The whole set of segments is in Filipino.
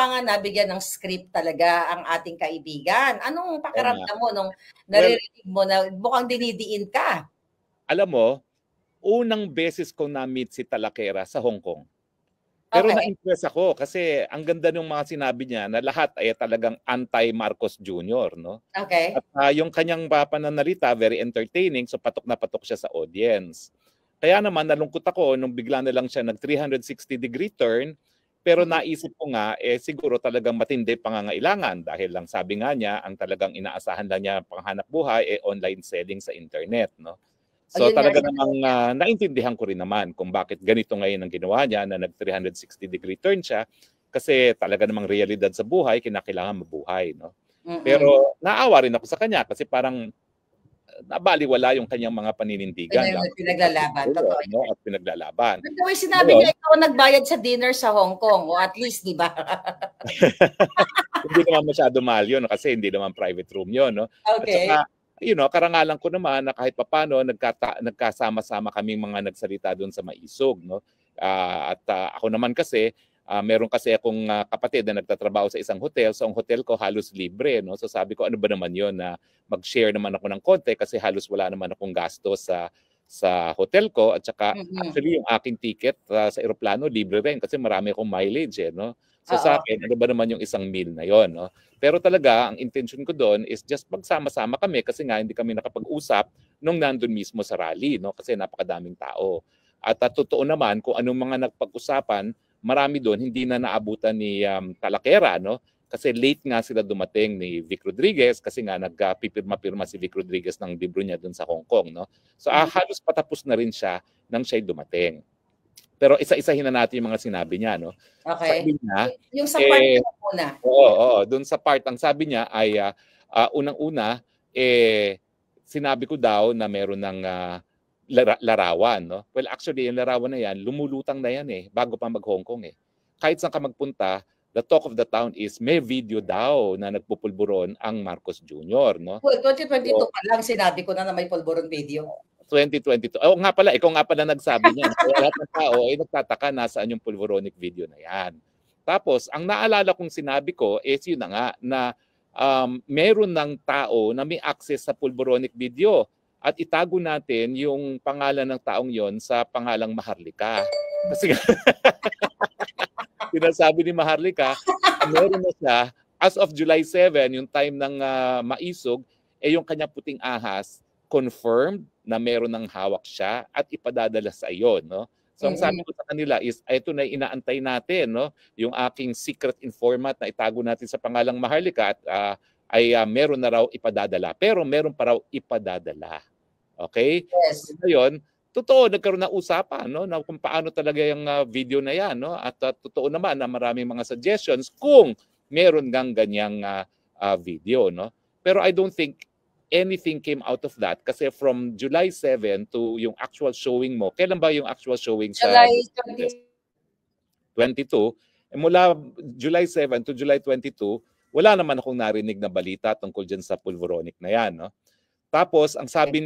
nga nabigyan ng script talaga ang ating kaibigan. Anong pakiramdam mo nung naririnig mo na mukhang dinidiin ka? Alam mo, unang beses ko na-meet si Talakera sa Hong Kong. Pero na-impress ako kasi ang ganda ng mga sinabi niya na lahat ay talagang anti-Marcos Jr., no? Okay. At yung kanyang pananalita, very entertaining, so patok na patok siya sa audience. Kaya naman nalungkot ako nung bigla na lang siya nag 360-degree turn, pero naisip ko nga, siguro talagang matindi pangangailangan dahil lang sabi nga niya, ang talagang inaasahan lang niya panghanap buhay online selling sa internet, no? So talaga namang naintindihan ko rin naman kung bakit ganito ngayon ang ginawa niya na nag 360-degree turn siya kasi talaga namang realidad sa buhay, kinakailangan mabuhay, no? Pero naawa rin ako sa kanya kasi parang nabaliwala yung kanyang mga paninindigan. Pinaglalaban. Totoo. No? At pinaglalaban. Pero sinabi niya ikaw nagbayad sa dinner sa Hong Kong o at least, di ba? Hindi naman masyado mahal yun kasi hindi naman private room yun, no? Okay. At saka, karangalan ko naman na kahit papano nagkasama-sama kaming mga nagsalita doon sa Maisog, no? Ako naman kasi meron kasi akong kapatid na nagtatrabaho sa isang hotel, so ang hotel ko halos libre, no? So sabi ko ano ba naman 'yon na mag-share naman ako ng konti kasi halos wala naman akong gasto sa hotel ko at saka actually yung aking ticket sa eroplano libre rin kasi marami akong mileage, no? So sa akin, ano ba naman yung isang meal na 'yon, no? Pero talaga, ang intention ko doon is just magsama-sama kami kasi nga hindi kami nakapag-usap nung nandun mismo sa rally, no? Kasi napakadaming tao. At totoo naman, kung anong mga nagpag-usapan, marami doon hindi na naabutan ni Talakera, no? Kasi late nga sila dumating ni Vic Rodriguez kasi nga nagpipirma-pirma si Vic Rodriguez ng libro niya doon sa Hong Kong, no? So halos patapos na rin siya nang siya'y dumating. Pero isa-isahin na natin yung mga sinabi niya, no? Okay. Sabi niya, yung sa part na muna. Oo, doon sa part ang sabi niya ay unang-una sinabi ko daw na meron ng larawan, no? Well, actually yung larawan na yan, lumulutang na yan bago pa mag-Hong Kong Kahit saan ka magpunta, the talk of the town is may video daw na nagpupulburon ang Marcos Jr., no? Well, 2022 pa lang sinabi ko na may pulburon video. 2022. Oh, nga pala, ikaw nga pala nagsabi niyan. Kaya lahat ng tao ay nagtataka nasaan yung pulboronic video na yan. Tapos, ang naalala kong sinabi ko is yun na nga na meron ng tao na may access sa pulboronic video at itago natin yung pangalan ng taong yon sa pangalang Maharlika. Kasi sinasabi ni Maharlika, meron na siya as of July 7, yung time ng Maisog, yung kanya puting ahas confirmed na meron ng hawak siya at ipadadala sa iyo, no? So ang sabi ko sa kanila is ito na inaantay natin, no? Yung aking secret informant na itago natin sa pangalang Maharlika at ay meron na raw ipadadala. Pero meron pa raw ipadadala. Okay? Yes. So, ngayon, totoo nagkaroon ng usapan, no? Na kung paano talaga yung video na yan, no? At totoo naman na maraming mga suggestions kung meron ngang ganyang video, no? Pero I don't think anything came out of that kasi from July 7 to yung actual showing mo. Kailan ba yung actual showing sa July 22? Mula July 7 to July 22, wala naman akong narinig na balita tungkol dyan sa pulvoronic na yan, no? Tapos ang sabi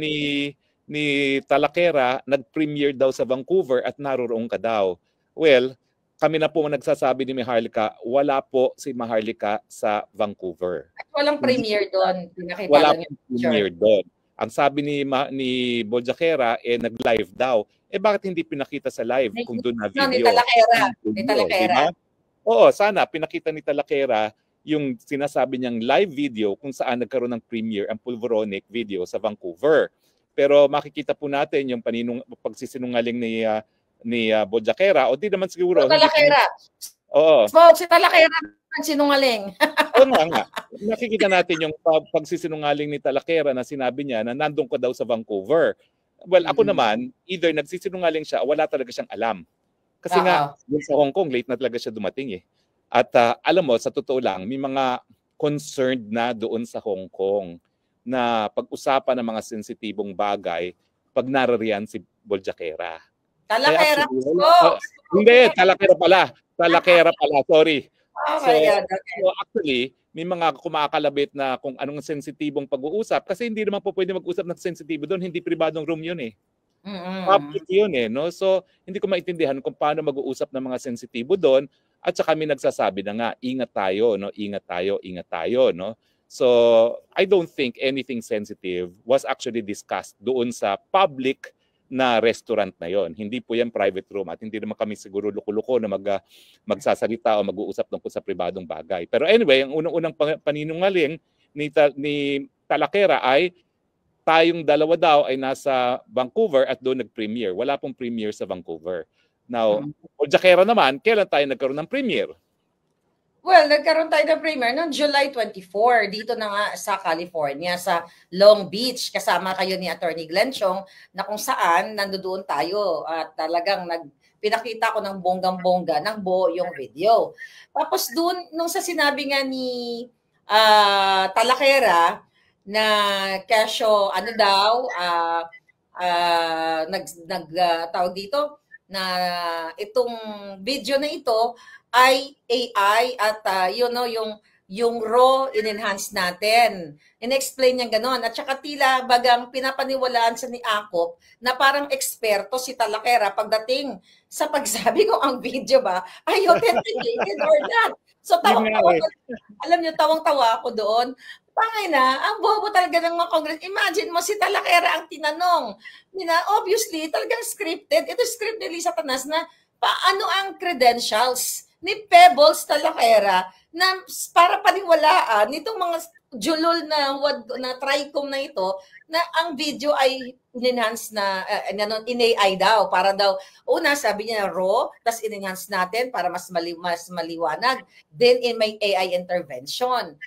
ni Talakera, nag-premiere daw sa Vancouver at naroroon ka daw. Well, kami na po nagsasabi ni Maharlika, wala po si Maharlika sa Vancouver. At walang premiere doon. Wala pong premiere doon. Ang sabi ni Boljakera, nag-live daw. Bakit hindi pinakita sa live kung doon na video? Ni Talakera. Diba? Oo, sana pinakita ni Talakera yung sinasabi niyang live video kung saan nagkaroon ng premiere ang pulvoronic video sa Vancouver. Pero makikita po natin yung pagsisinungaling ni Boljakera o di naman siguro. Talakera. Oo. Si Talakera ang sinungaling. Oo nga. Nakikita natin yung pagsisinungaling ni Talakera na sinabi niya na nandun ko daw sa Vancouver. Well, ako naman, either nagsisinungaling siya o wala talaga siyang alam. Kasi nga, sa Hong Kong, late na talaga siya dumating At alam mo, sa totoo lang, may mga concerned na doon sa Hong Kong na pag-usapan ng mga sensitibong bagay pag narariyan si Boljakera. Talakera hindi, Talakera pala, sorry. Oh my God, okay. So actually, may mga kumakalabit na kung anong sensitibong pag-uusap kasi hindi naman po pwede mag-usap ng sensitibo doon, hindi pribadong room yun Public yun no? So hindi ko maintindihan kung paano mag-uusap ng mga sensitibo doon At saka kami nagsasabi na nga, ingat tayo, no? Ingat tayo, ingat tayo, no? So, I don't think anything sensitive was actually discussed doon sa public na restaurant na yon. Hindi po yan private room at hindi naman kami siguro luko-luko na magsasalita o mag-uusap tungkol sa pribadong bagay. Pero anyway, ang unang-unang paninungaling ni Talakera ay tayong dalawa daw ay nasa Vancouver at doon nag-premiere. Wala pong premiere sa Vancouver. Now, Bojaquera naman, kailan tayo nagkaroon ng premiere? Well, nagkaroon tayo ng premiere noong July 24 dito na nga sa California, sa Long Beach. Kasama kayo ni Attorney Glenn Chong na kung saan nandoon tayo at talagang pinakita ko ng bonggang-bongga ng buo yung video. Tapos doon, nung sa sinabi nga ni Talakera na kesyo ano daw, tawag dito, na itong video na ito ay AI at yung raw in-enhance natin. In-explain niya gano'n. At saka tila bagang pinapaniwalaan sa ni Akop na parang eksperto si Talakera pagdating sa pagsabi ko ang video ba ay authenticated or not. So tawang-tawa, alam niyo, tawang-tawa ako doon. Pangay na, ang bobo talaga ng mga Congress. Imagine mo, si Talakera ang tinanong. Obviously, talagang scripted. Ito script ni Lisa Tanas na paano ang credentials ni Pebbles Talakera na para paniwalaan nitong mga julol na TRICOM na ito na ang video ay in-enhance na in-AI daw para daw una sabi niya raw tas in-enhance natin para mas maliwanag, then in may AI intervention.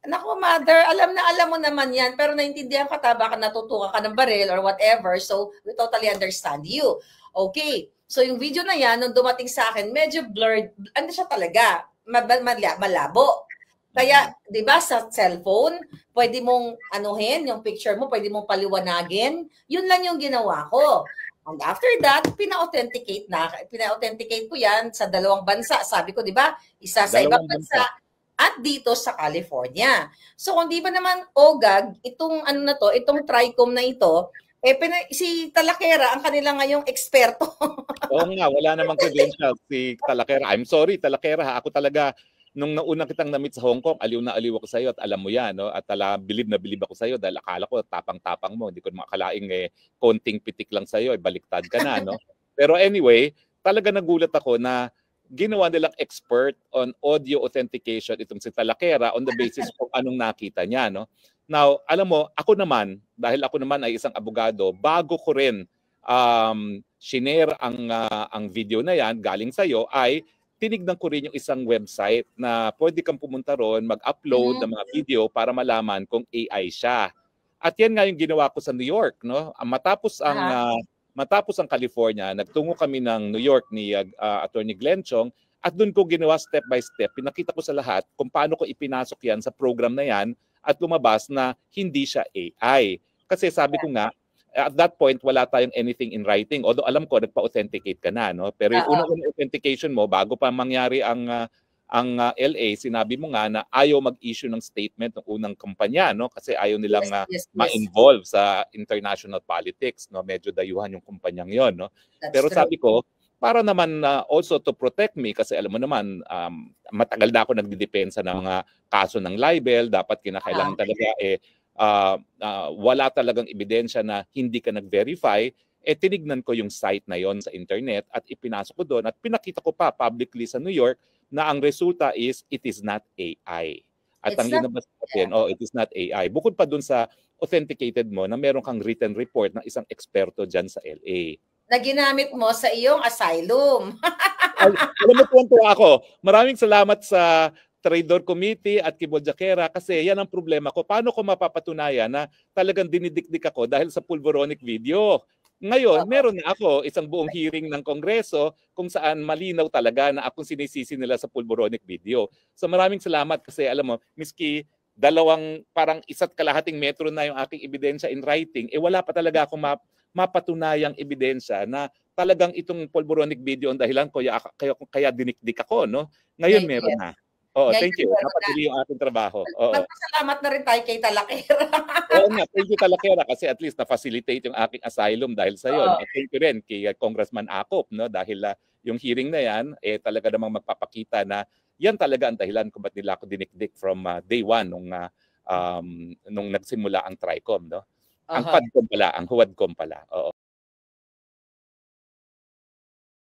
Naku, mother, alam mo naman yan, pero naintindihan ka, baka natutukan ka ng baril or whatever, so we totally understand you. Okay, so yung video na yan, nung dumating sa akin, medyo blurred, ano siya talaga, malabo. Kaya, di ba, sa cellphone, pwede mong anuhin, yung picture mo, pwede mong paliwanagin, yun lang yung ginawa ko. And after that, pina-authenticate ko yan sa dalawang bansa. Sabi ko, di ba, isa sa ibang bansa, at dito sa California. So kung di ba naman OGAG, itong itong TRICOM na ito, si Talakera ang kanila ngayong eksperto. Oo nga, wala namang credentials si Talakera. I'm sorry, Talakera, ako talaga nung nauna kitang na-meet sa Hong Kong, aliw na aliw ako sa iyo at alam mo yan, no? At bilib na bilib ako sa iyo dahil akala ko tapang-tapang mo, hindi ko makakalaing konting pitik lang sa iyo, baliktad ka na, no? Pero anyway, talaga nagulat ako na ginawa nilang expert on audio authentication itong si Talakera on the basis kung anong nakita niya, no? Now, alam mo, ako naman, dahil ako naman ay isang abogado, bago ko rin shinare ang video na yan galing sa iyo, ay tinignan ko rin yung isang website na pwede kang pumunta ron, mag-upload ng mga video para malaman kung AI siya. At yan nga yung ginawa ko sa New York, no? Matapos ang California, nagtungo kami ng New York ni Attorney Glenn Chong at doon ko ginawa step by step. Pinakita ko sa lahat kung paano ko ipinasok yan sa program na yan at lumabas na hindi siya AI. Kasi sabi ko nga, at that point, wala tayong anything in writing. Although alam ko, nagpa-authenticate ka na. No? Pero yung unang authentication mo, bago pa mangyari ang LA, sinabi mo nga na ayaw mag-issue ng statement ng unang kumpanya, no? Kasi ayaw nilang ma-involve sa international politics, no? Medyo dayuhan yung kumpanyang 'yon, no? Pero sabi ko, para naman also to protect me, kasi alam mo naman, matagal na ako nagdidepensa ng mga kaso ng libel, dapat kinakailangan talaga wala talagang ebidensya na hindi ka nag-verify. Tinignan ko yung site na yon sa internet at ipinasok ko doon at pinakita ko pa publicly sa New York na ang resulta is it is not AI. At ang linabas natin, it is not AI. Bukod pa doon sa authenticated mo na meron kang written report ng isang eksperto dyan sa LA. Na ginamit mo sa iyong asylum. Alam mo, tuwan-tuwa ako. Maraming salamat sa Trader Committee at kay Bojaquera kasi yan ang problema ko. Paano ko mapapatunayan na talagang dinidikdik ako dahil sa pulveronic video? Ngayon, meron na ako isang buong hearing ng Kongreso kung saan malinaw talaga na akong sinisisi nila sa pulveronic video. So maraming salamat kasi alam mo, miski parang 1.5 metro na yung aking ebidensya in writing, wala pa talaga akong mapatunayang ebidensya na talagang itong pulveronic video ang dahilan ko kaya dinikdik ako, no? Ngayon meron na. Thank you. Napatuloy yung ating trabaho. Magpasalamat na rin tayo kay Talakera. Oo nga, thank you Talakera kasi at least na-facilitate yung aking asylum dahil sa iyo. Thank you rin kay Congressman Akop, no? Dahil yung hearing na yan, talaga namang magpapakita na yan talaga ang dahilan kung ba't nila ako dinikdik from day one nung nagsimula ang TRICOM, no? Ang Aha. PADCOM pala, ang HUADCOM pala. Oo.